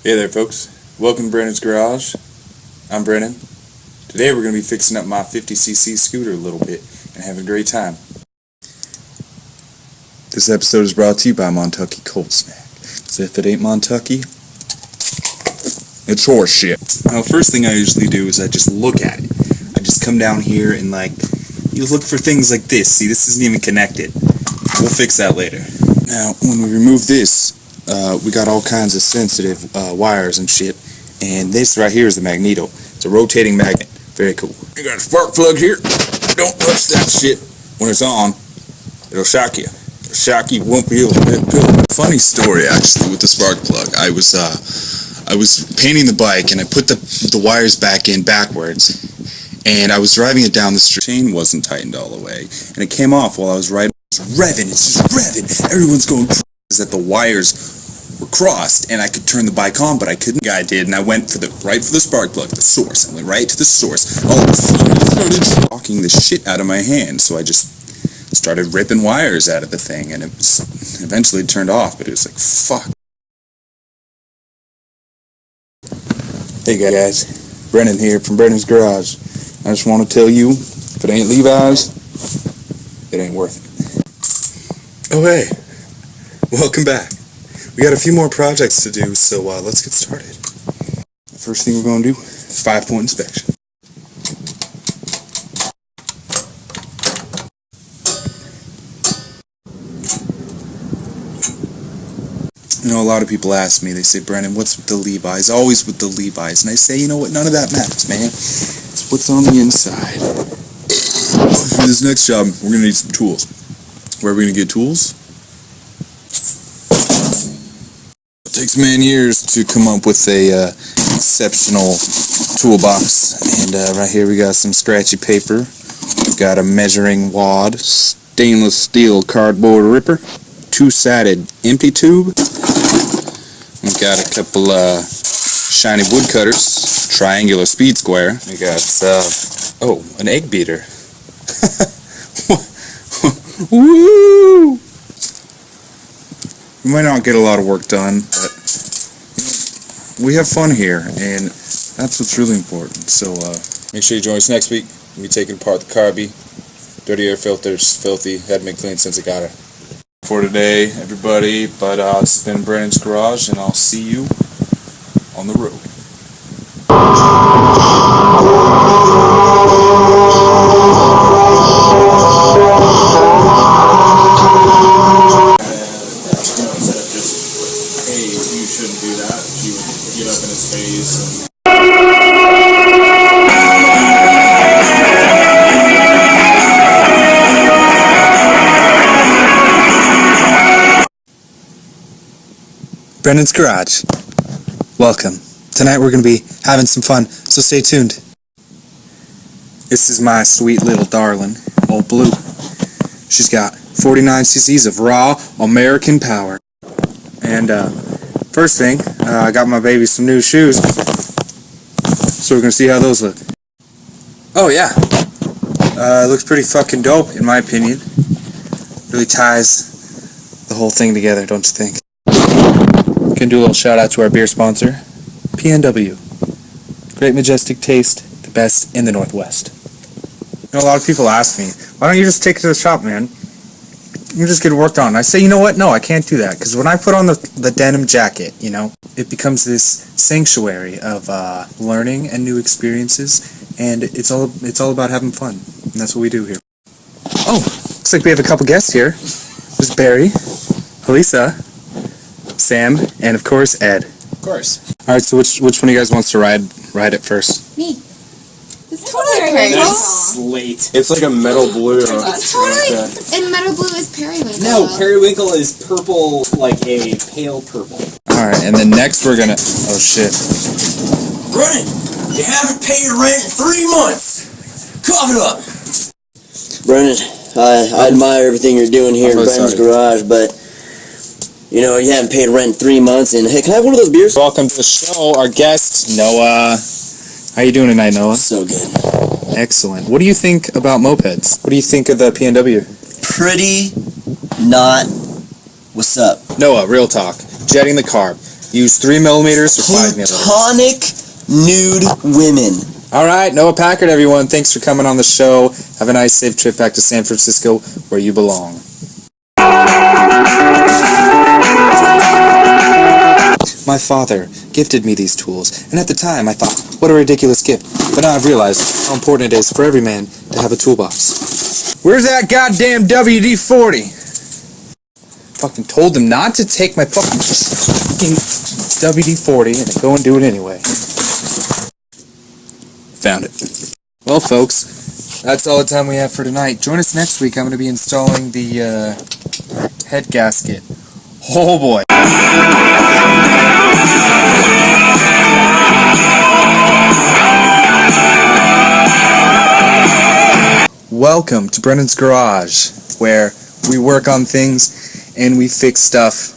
Hey there folks, welcome to Brennan's Garage. I'm Brennan. Today we're going to be fixing up my 50cc scooter a little bit and having a great time. This episode is brought to you by Montucky Cold Snack. So if it ain't Montucky, it's horse shit. Now the first thing I usually do is I just look at it. I just come down here and you look for things like this. See, this isn't even connected. We'll fix that later. Now when we remove this, we got all kinds of sensitive wires and shit, and this right here is the magneto. It's a rotating magnet. Very cool. You got a spark plug here. Don't touch that shit. When it's on, it'll shock you. It'll shock you, won't feel that good. Funny story actually with the spark plug. I was painting the bike and I put the wires back in backwards, and I was driving it down the street. The chain wasn't tightened all the way, and it came off while I was riding. It's revving. It's just revving. Everyone's going crazy. Is that the wires were crossed and I could turn the bike on, but I couldn't. I did, and I went right for the spark plug, the source. I went right to the source. All of a sudden, it started shocking the shit out of my hand, so I just started ripping wires out of the thing, and it was eventually turned off, but it was like, fuck. Hey guys, Brennan here from Brennan's Garage. I just want to tell you, if it ain't Levi's, it ain't worth it. Oh hey, welcome back. We got a few more projects to do, so let's get started. The first thing we're going to do is 5-point inspection. You know, a lot of people ask me, they say, Brennan, what's with the Levi's? Always with the Levi's. And I say, you know what, none of that matters, man. It's what's on the inside. For this next job, we're going to need some tools. Where are we going to get tools? It takes man years to come up with a exceptional toolbox. And right here we got some scratchy paper. We've got a measuring wad, stainless steel cardboard ripper, two-sided empty tube. We've got a couple shiny wood cutters, triangular speed square. We got an egg beater. Woo! We might not get a lot of work done, but we have fun here, and that's what's really important. So make sure you join us next week. We'll be taking apart the carby. Dirty air filter's filthy. Hadn't been cleaned since I got it. For today, everybody, but it's been Brennan's Garage, and I'll see you on the road. Shouldn't do that. She would get up in his face. Brennan's Garage. Welcome. Tonight we're going to be having some fun, so stay tuned. This is my sweet little darling, Old Blue. She's got 49 cc's of raw American power. And, first thing, I got my baby some new shoes, so we're going to see how those look. Oh yeah, it looks pretty fucking dope in my opinion. Really ties the whole thing together, don't you think? Can do a little shout out to our beer sponsor, PNW. Great majestic taste, the best in the Northwest. You know, a lot of people ask me, why don't you just take it to the shop, man? You just get it worked on. I say, you know what? No, I can't do that. Because when I put on the denim jacket, you know, it becomes this sanctuary of learning and new experiences. And it's all about having fun. And that's what we do here. Oh, looks like we have a couple guests here. There's Barry, Elisa, Sam, and of course, Ed. Of course. All right, so which one of you guys wants to ride it first? Me. It's totally Periwinkle. Slate. It's like a metal blue. It's totally. And metal blue is Periwinkle. No, Periwinkle is purple, like a pale purple. Alright, and then next we're gonna. Oh shit. Brennan, you haven't paid your rent in 3 months. Cough it up. Brennan, I admire everything you're doing here in Brennan's Garage, but you know, you haven't paid rent in 3 months. And hey, can I have one of those beers? Welcome to the show, our guest, Noah. How you doing tonight, Noah? So good. Excellent. What do you think about mopeds? What do you think of the PNW? Pretty not. What's up? Noah, real talk. Jetting the carb. Use 3mm or 5mm. Platonic nude women. Alright, Noah Packard, everyone. Thanks for coming on the show. Have a nice, safe trip back to San Francisco, where you belong. My father gifted me these tools, and at the time I thought, what a ridiculous gift. But now I've realized how important it is for every man to have a toolbox. Where's that goddamn WD-40? Fucking told them not to take my fucking WD-40 and go and do it anyway. Found it. Well, folks, that's all the time we have for tonight. Join us next week. I'm going to be installing the head gasket. Oh boy. Welcome to Brennan's Garage, where we work on things and we fix stuff.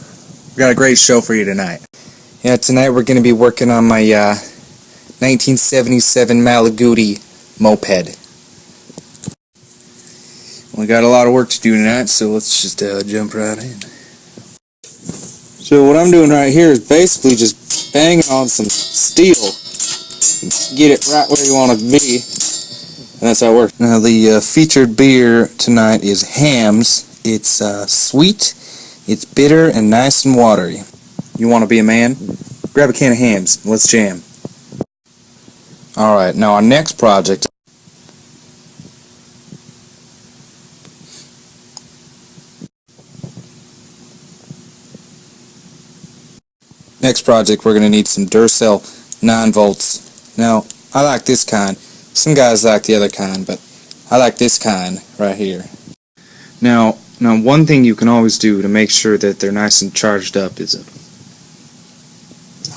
We got a great show for you tonight. Yeah, tonight we're going to be working on my 1977 Malaguti moped. We got a lot of work to do tonight, so let's just jump right in. So what I'm doing right here is basically just banging on some steel. Get it right where you want it to be. And that's how it works. Now the featured beer tonight is Hamm's. It's sweet, it's bitter, and nice and watery. You want to be a man? Grab a can of Hamm's. Let's jam. Alright, now our next project. Next project, we're going to need some Duracell 9 volts. Now, I like this kind. Some guys like the other kind, but I like this kind right here. Now one thing you can always do to make sure that they're nice and charged up is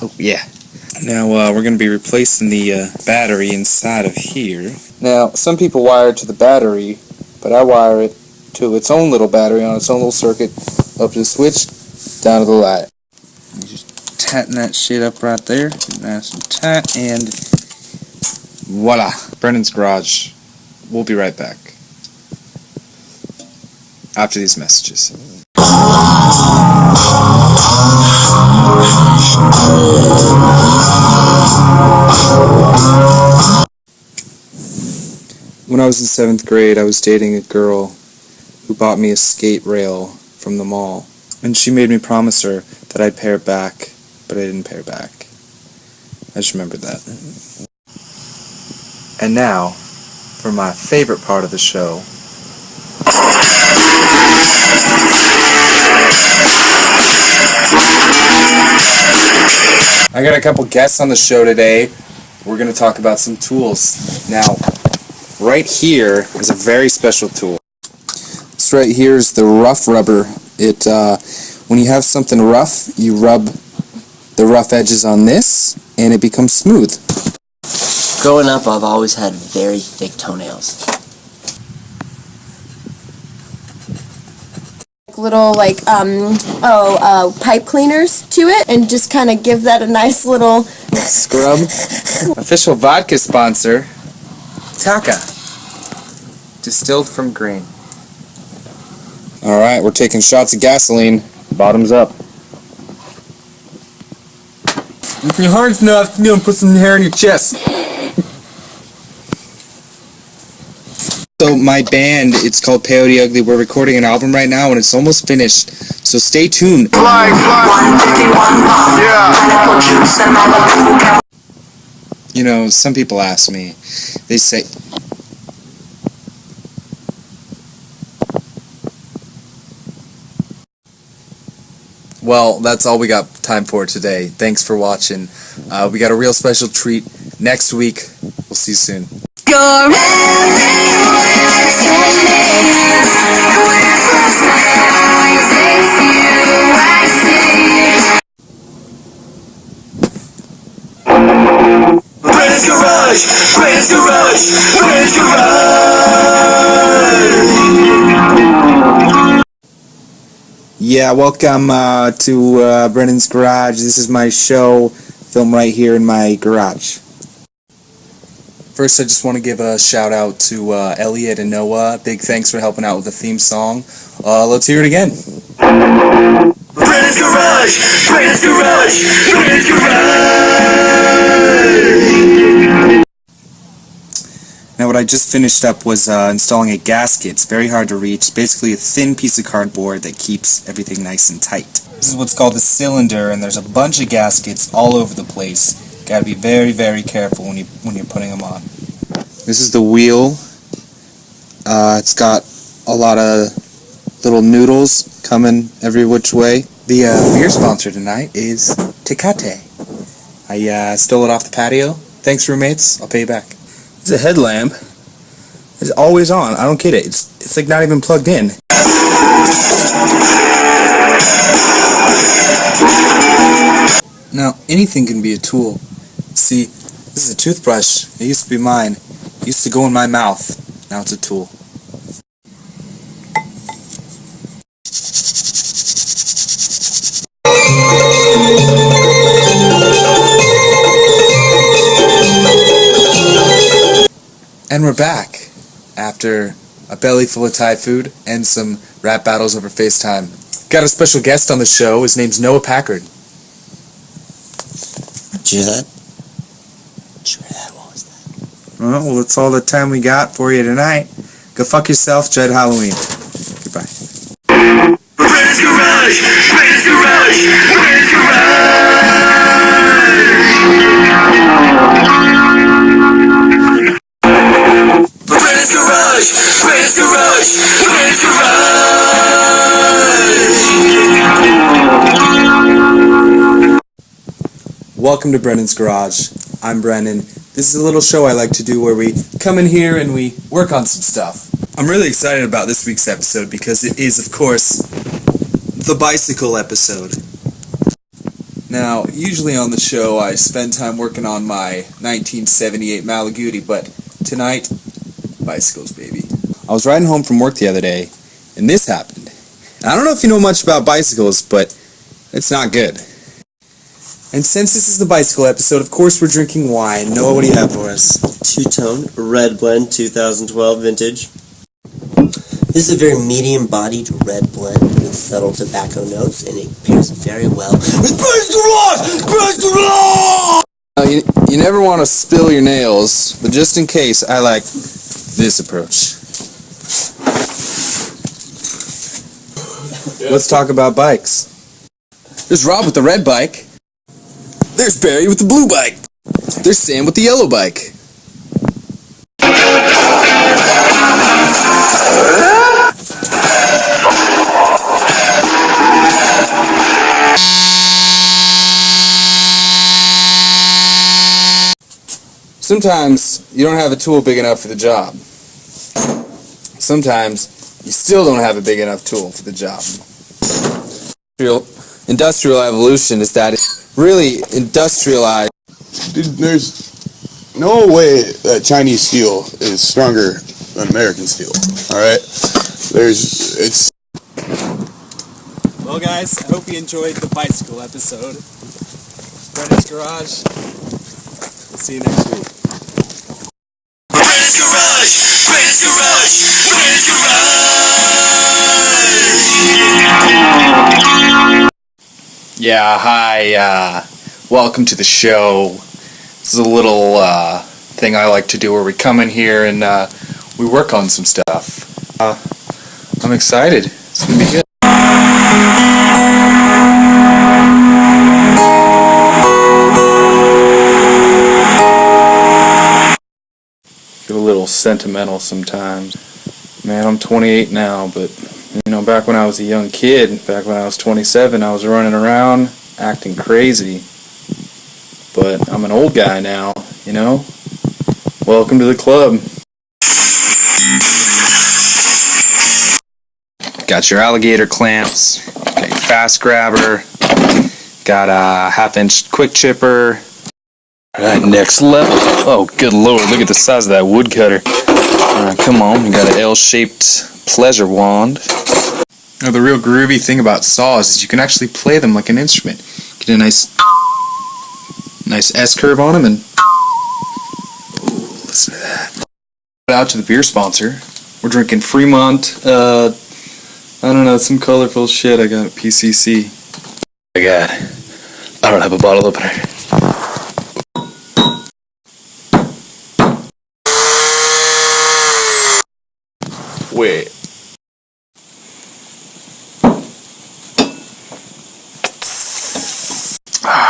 oh yeah. Now we're going to be replacing the battery inside of here. Now, some people wire it to the battery, but I wire it to its own little battery on its own little circuit, up to the switch, down to the light. You just tighten that shit up right there, nice and tight, and voila. Brennan's Garage. We'll be right back after these messages. When I was in 7th grade, I was dating a girl who bought me a skate rail from the mall, and she made me promise her that I'd pay her back, but I didn't pay her back. I just remembered that. And now, for my favorite part of the show. I got a couple guests on the show today. We're going to talk about some tools. Now, right here is a very special tool. This right here is the rough rubber. When you have something rough, you rub the rough edges on this, and it becomes smooth. Growing up, I've always had very thick toenails. Little pipe cleaners to it, and just kind of give that a nice little scrub. Official vodka sponsor, Taka, distilled from grain. Alright, we're taking shots of gasoline, bottoms up. If your heart's enough, you know, put some hair in your chest. So my band, it's called Peyote Ugly. We're recording an album right now and it's almost finished. So stay tuned. Fly. Yeah. You know, some people ask me, they say, well, that's all we got time for today. Thanks for watching. We got a real special treat next week. We'll see you soon. Brennan's Garage! Brennan's Garage! Brennan's Garage! Yeah, welcome to Brennan's Garage. This is my show, filmed right here in my garage. First, I just want to give a shout out to Elliot and Noah. Big thanks for helping out with the theme song. Let's hear it again. Brennan's Garage! Brennan's Garage! Brennan's Garage! Now what I just finished up was installing a gasket. It's very hard to reach. Basically a thin piece of cardboard that keeps everything nice and tight. This is what's called a cylinder, and there's a bunch of gaskets all over the place. Gotta be very, very careful when you're putting them on. This is the wheel. It's got a lot of little noodles coming every which way. The beer sponsor tonight is Tecate. I stole it off the patio. Thanks, roommates. I'll pay you back. It's a headlamp. It's always on. I don't get it. It's like not even plugged in. Now, anything can be a tool. See, this is a toothbrush. It used to be mine. It used to go in my mouth. Now it's a tool. And we're back after a belly full of Thai food and some rap battles over FaceTime. Got a special guest on the show. His name's Noah Packard. Did you hear that? Did you hear that? What was that? Well, that's all the time we got for you tonight. Go fuck yourself. Dread Halloween. Goodbye. Brennan's Garage! Brennan's Garage! Brennan's Garage! Brennan's Garage! Brennan's Garage! Brennan's Garage! Welcome to Brennan's Garage. I'm Brennan. This is a little show I like to do where we come in here and we work on some stuff. I'm really excited about this week's episode because it is, of course, the bicycle episode. Now, usually on the show I spend time working on my 1978 Malaguti, but tonight, bicycles, baby. I was riding home from work the other day, and this happened. And I don't know if you know much about bicycles, but it's not good. And since this is the bicycle episode, of course we're drinking wine. Noah, what do you have for us? Two-tone red blend 2012 vintage. This is a very medium-bodied red blend with subtle tobacco notes, and it pairs very well with Brennan's Garage! Brennan's Garage! You never want to spill your nails, but just in case, I like this approach. Let's talk about bikes. There's Rob with the red bike. There's Barry with the blue bike. There's Sam with the yellow bike. Sometimes you don't have a tool big enough for the job. Sometimes you still don't have a big enough tool for the job. Industrial evolution is that it's really industrialized. Dude, there's no way that Chinese steel is stronger than American steel. Alright? It's... Well guys, I hope you enjoyed the bicycle episode. Brennan's Garage. We'll see you next week. Brennan's Garage! Brennan's Garage! Brennan's Garage! Yeah, hi, welcome to the show. This is a little thing I like to do where we come in here and we work on some stuff. I'm excited. It's gonna be good. Get a little sentimental sometimes. Man, I'm 28 now, but you know, back when I was a young kid, back when I was 27, I was running around acting crazy. But I'm an old guy now, you know? Welcome to the club. Got your alligator clamps, got your fast grabber, got a half-inch quick chipper. Alright, next level. Oh, good lord, look at the size of that woodcutter. Alright, come on, we got an L-shaped pleasure wand. Now, the real groovy thing about saws is you can actually play them like an instrument. Get a nice S-curve on them and... Ooh, listen to that. Shout out to the beer sponsor. We're drinking Fremont, I don't know, some colorful shit I got at PCC. my god. I don't have a bottle opener. Wait.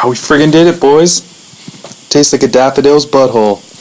We friggin' did it, boys. Tastes like a daffodil's butthole.